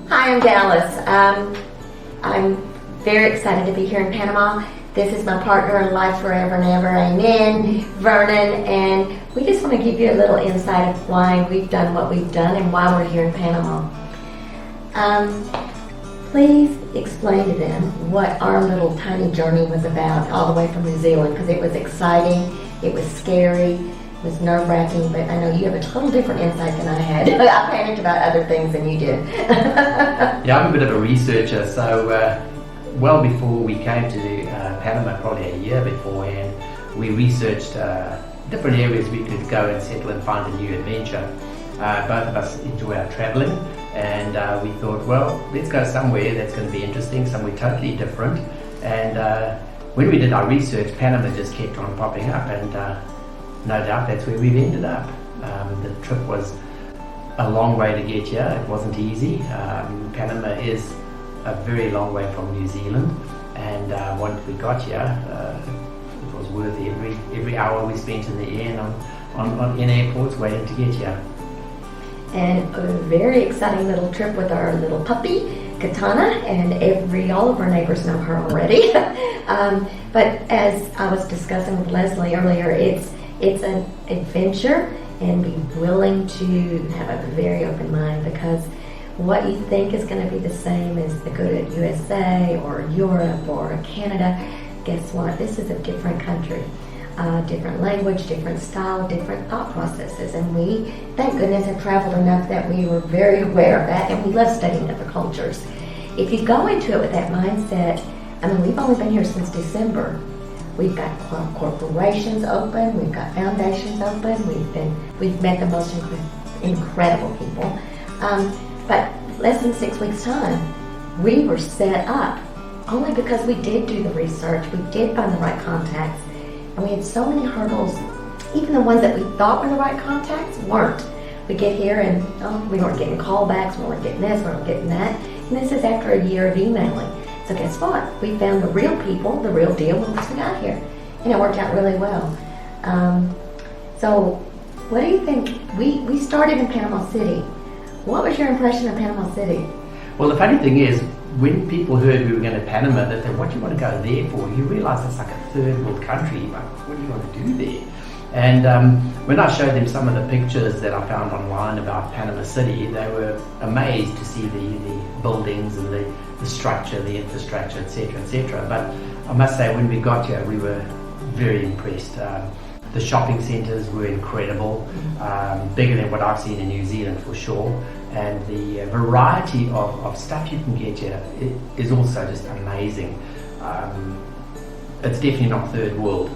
Hi, I'm Dallas. I'm very excited to be here in Panama. This is my partner in life forever and ever, amen, Vernon, and we just want to give you a little insight of why we've done what we've done and why we're here in Panama. Please explain to them what our little tiny journey was about all the way from New Zealand, because it was exciting, it was scary, it was nerve-wracking, but I know you have a total different insight than I had. I panicked about other things than you did. Yeah, I'm a bit of a researcher, so well before we came to Panama, probably a year beforehand, we researched different areas we could go and settle and find a new adventure. Both of us enjoy our traveling, and we thought, well, let's go somewhere that's going to be interesting, somewhere totally different. And when we did our research, Panama just kept on popping up, and no doubt that's where we've ended up. The trip was a long way to get here. It wasn't easy. Panama is a very long way from New Zealand, and once we got here, it was worth every hour we spent in the air and in airports waiting to get here. And a very exciting little trip with our little puppy, Katana, and all of our neighbors know her already. But as I was discussing with Leslie earlier, it's an adventure, and be willing to have a very open mind, because what you think is going to be the same as the good at USA or Europe or Canada, guess what? This is a different country. Different language, different style, different thought processes, and we, thank goodness, have traveled enough that we were very aware of that, and we love studying other cultures. If you go into it with that mindset, I mean, we've only been here since December. We've got corporations open, we've got foundations open, we've met the most incredible people. But less than 6 weeks' time, we were set up only because we did do the research, we did find the right contacts. And we had so many hurdles, even the ones that we thought were the right contacts weren't. We get here and we weren't getting callbacks, we weren't getting this, we weren't getting that. And this is after a year of emailing. So guess what? We found the real people, the real deal once we got here. And it worked out really well. So what do you think? We started in Panama City. What was your impression of Panama City? Well, the funny thing is, when people heard we were going to Panama, they said, what do you want to go there for? You realise it's like a third world country, but what do you want to do there? And when I showed them some of the pictures that I found online about Panama City, they were amazed to see the buildings and the structure, the infrastructure, etc., etc. But I must say, when we got here, we were very impressed. The shopping centres were incredible, bigger than what I've seen in New Zealand for sure. And the variety of stuff you can get here is also just amazing. It's definitely not third world,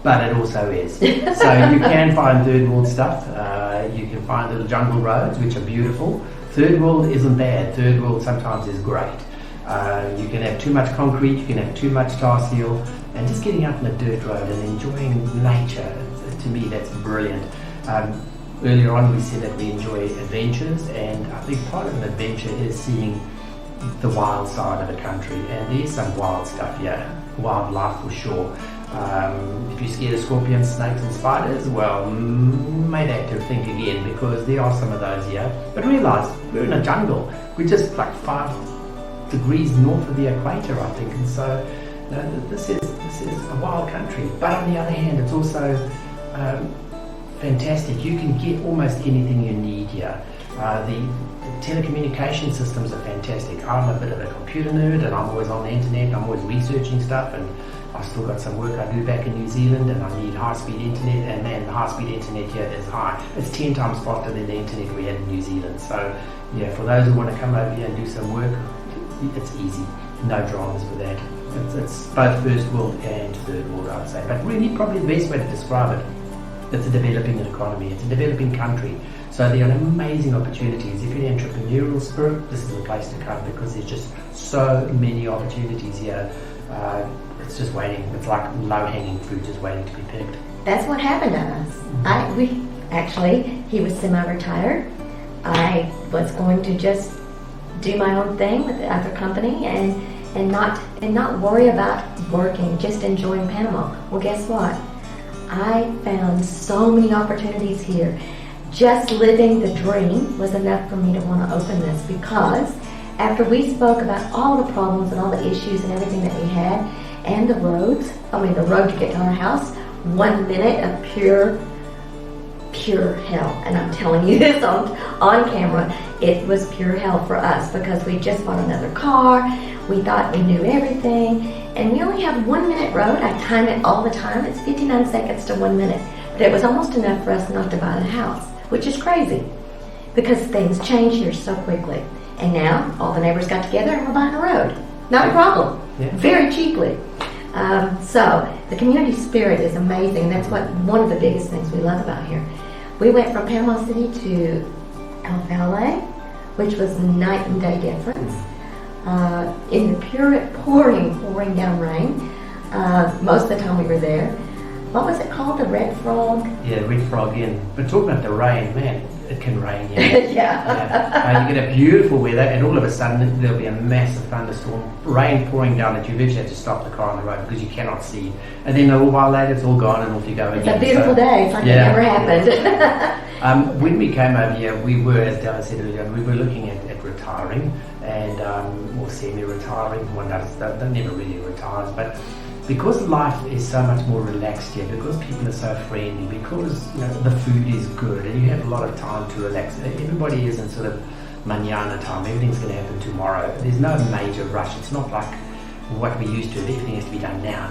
but it also is. So you can find third world stuff. You can find little jungle roads, which are beautiful. Third world isn't bad. Third world sometimes is great. You can have too much concrete, you can have too much tar seal, and just getting out on a dirt road and enjoying nature, to me that's brilliant. Earlier on we said that we enjoy adventures, and I think part of an adventure is seeing the wild side of a country, and there's some wild stuff here, wildlife for sure. If you're scared of scorpions, snakes and spiders, well, may have to think again, because there are some of those here. But realise, we're in a jungle, we're just like 5 degrees north of the equator, I think, and so this is a wild country. But on the other hand, it's also fantastic. You can get almost anything you need here. The telecommunication systems are fantastic. I'm a bit of a computer nerd, and I'm always on the internet, I'm always researching stuff, and I've still got some work I do back in New Zealand, and I need high-speed internet, and man, the high-speed internet here is high. It's 10 times faster than the internet we had in New Zealand. So yeah, for those who want to come over here and do some work, it's easy. No dramas with that. It's both first world and third world, I would say. But really, probably the best way to describe it, it's a developing economy, it's a developing country. So there are amazing opportunities. If you're an entrepreneurial spirit, this is the place to come, because there's just so many opportunities here. It's just waiting. It's like low-hanging fruit just waiting to be picked. That's what happened to us. He was semi-retired. I was going to just do my own thing with the other company and not worry about working, just enjoying Panama. Well, guess what? I found so many opportunities here. just living the dream was enough for me to want to open this, because after we spoke about all the problems and all the issues and everything that we had, and the roads, the road to get to our house, 1 minute of pure hell. And I'm telling you this on camera, it was pure hell for us, because we just bought another car, we thought we knew everything, and we only have 1 minute road. I time it all the time, it's 59 seconds to 1 minute. But it was almost enough for us not to buy the house, which is crazy, because things change here so quickly. And now all the neighbors got together and we're buying a road. Not a problem. Yeah. Very cheaply. So the community spirit is amazing. That's one of the biggest things we love about here. We went from Panama City to El Valle, which was night and day difference. In the pouring down rain. Most of the time we were there. What was it called? The Red Frog? Yeah, Red Frog Inn. But talking about the rain, man, it can rain here. Yeah. You get a beautiful weather, and all of a sudden there'll be a massive thunderstorm, rain pouring down that you eventually have to stop the car on the road because you cannot see. And then a little while later, it's all gone, and off you go again. It's a beautiful day. It's like it never happened. When we came over here, we were, as Della said earlier, we were looking at retiring and or semi-retiring. One that never really retires, but because life is so much more relaxed here, because people are so friendly, because the food is good, and you have a lot of time to relax. Everybody is in sort of mañana time. Everything's going to happen tomorrow. There's no major rush. It's not like what we used to. Everything has to be done now.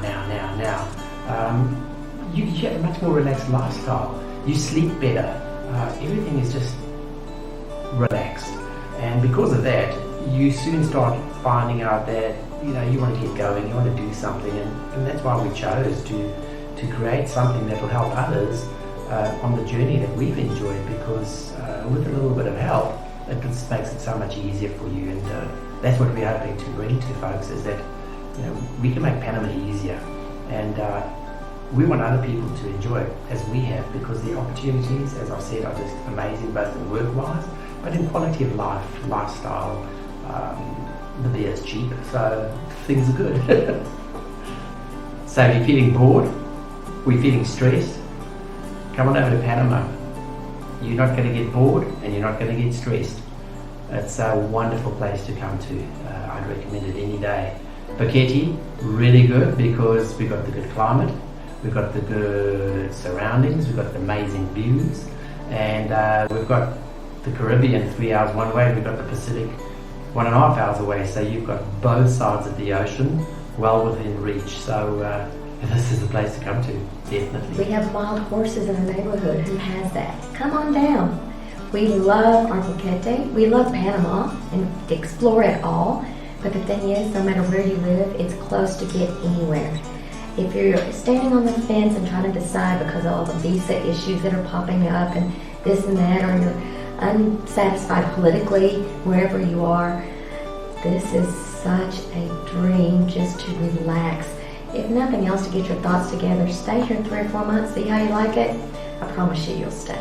You have a much more relaxed lifestyle. You sleep better. Everything is just relaxed, and because of that, you soon start finding out that you want to get going, you want to do something, and that's why we chose to create something that will help others on the journey that we've enjoyed, because with a little bit of help, it just makes it so much easier for you. And that's what we're hoping to bring to folks, is that we can make Panama easier, and we want other people to enjoy it as we have, because the opportunities, as I've said, are just amazing, both in work-wise, but in quality of life, lifestyle. The beer is cheap, so things are good. So if you're feeling bored, we're feeling stressed, come on over to Panama. You're not going to get bored, and you're not going to get stressed. It's a wonderful place to come to. I'd recommend it any day. Boquete, really good, because we've got the good climate, we've got the good surroundings, we've got the amazing views, and we've got the Caribbean 3 hours one way, we've got the Pacific 1.5 hours away, so you've got both sides of the ocean well within reach. So this is the place to come to, definitely. We have wild horses in the neighborhood. Who has that? Come on down. We love our Boquete. We love Panama and explore it all. But the thing is, no matter where you live, it's close to get anywhere. If you're standing on the fence and trying to decide because of all the visa issues that are popping up and this and that, or you're unsatisfied politically wherever you are, this is such a dream just to relax. If nothing else, to get your thoughts together, stay here 3 or 4 months, see how you like it. I promise you'll stay.